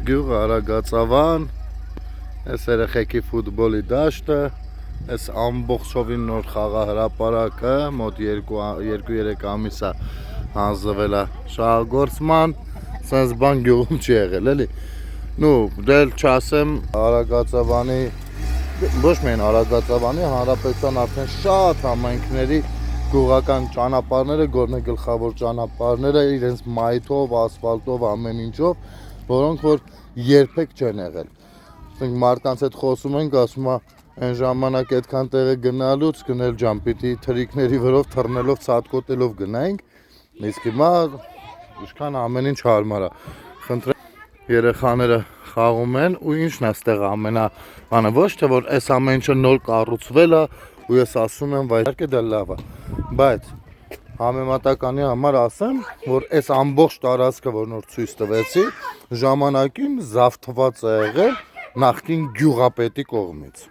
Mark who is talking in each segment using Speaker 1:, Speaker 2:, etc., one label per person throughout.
Speaker 1: Գյուղը Արագածավան, այս երեխեքի ֆուտբոլի դաշտը, այս ամբողջովին նոր խաղահրապարակը, մոտ 2-3 ամիս է հանձնվել է շահագործման, սենց բան գյուղում չի եղել, էլի։ Նու, դել չասեմ Արագածավանի, ոչ միայն Արագածավանի, հանրապետության արդեն շատ համայնքների գյուղական ճանապարհները, գորգնագլխավոր ճանապարհները իրենց մայթով, ասֆալտով, ամեն ինչով, որոնք որ երբեք չեն եղել։ Ասենք մարդկանց հետ խոսում ենք, ասում է այն ժամանակ այդքան տեղը գնալուց գնել ջան, պիտի թրիկների վրով թռնելով, ցածկոտելով գնայինք, իսկ հիմա ինչքան ամեն ինչ հարմար է։ Խնդրեմ երեխաները խաղում են ու ինչն է այստեղ ամենաբանը, ոչ թե որ այս ամեն ինչը նոր կառուցվել է ու ես ասում եմ, վայ, իհարկե դա լավ է, բայց համեմատականի համար ասեմ, որ այս ամբողջ տարածքը, որ նոր ցույց տվեցի, ժամանակին զավթված է եղել նախկին գյուղապետի կողմից։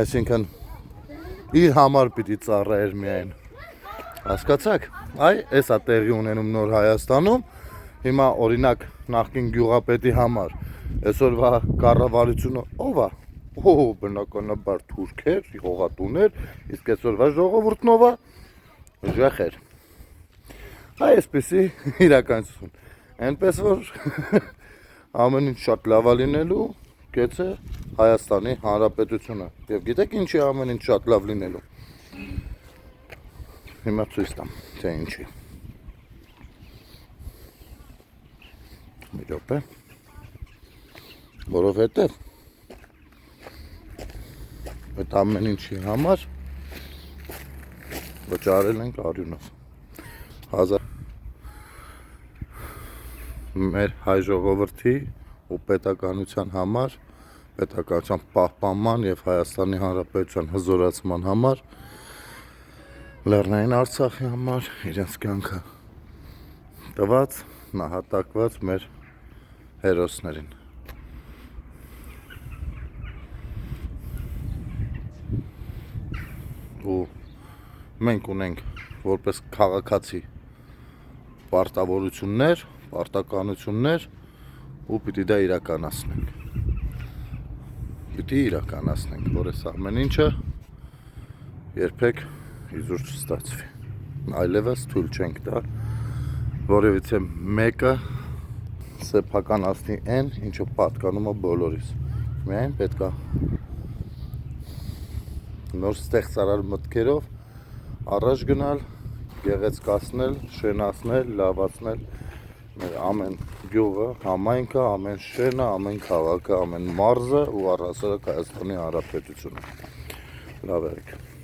Speaker 1: Այսինքն իր համար պիտի ծառայեր միայն։ Հասկացաք։ Այ էսա տեղի ունենում նոր Հայաստանում։ Հիմա օրինակ նախկին գյուղապետի համար այսօրվա կառավարությունը ով է։ Բնականաբար թուրքեր, հողատուներ, իսկ այսօրվա ժողովուրդն ով է։ Ժախեր։ Այսպեսի իրականություն։ Այնպես որ ամեն ինչ շատ լավ է լինելու, գեցե Հայաստանի Հանրապետությունը։ Եվ գիտեք ինչի ամեն ինչ շատ լավ լինելու։ Հիմա ցույց տամ, թե ինչի։ Մի րոպե։ Որովհետև այդ ամեն ինչի համար վճարել ենք արյունով։ Մեր հայ ժողովրդի ու պետականության համար, պետականության պահպանման եւ Հայաստանի Հանրապետության հզորացման համար, Լեռնային Արցախի համար իրենց կյանքը տված, նահատակված մեր հերոսներին։ Ու մենք ունենք որպես քաղաքացի պարտավորություններ, պարտականություններ ու պիտի դա իրականացնենք, որ այս ամեն ինչը երբեք իզուր չստացվի։ Այլևս թույլ չենք տա որևիցե մեկը սեփականացնի այն, ինչը պատկանում է բոլորիս։ Միայն պետք է նոր ստեղծարար մտքերով առաջ գնալ, գեղեցկացնել, շենացնել, լավացնել մեր ամեն գյուղը, համայնքը, ամեն շենը, ամեն քաղաքը, ամեն մարզը ու առհասարակ Հայաստանի Հանրապետությունը։ Լավ եղեք։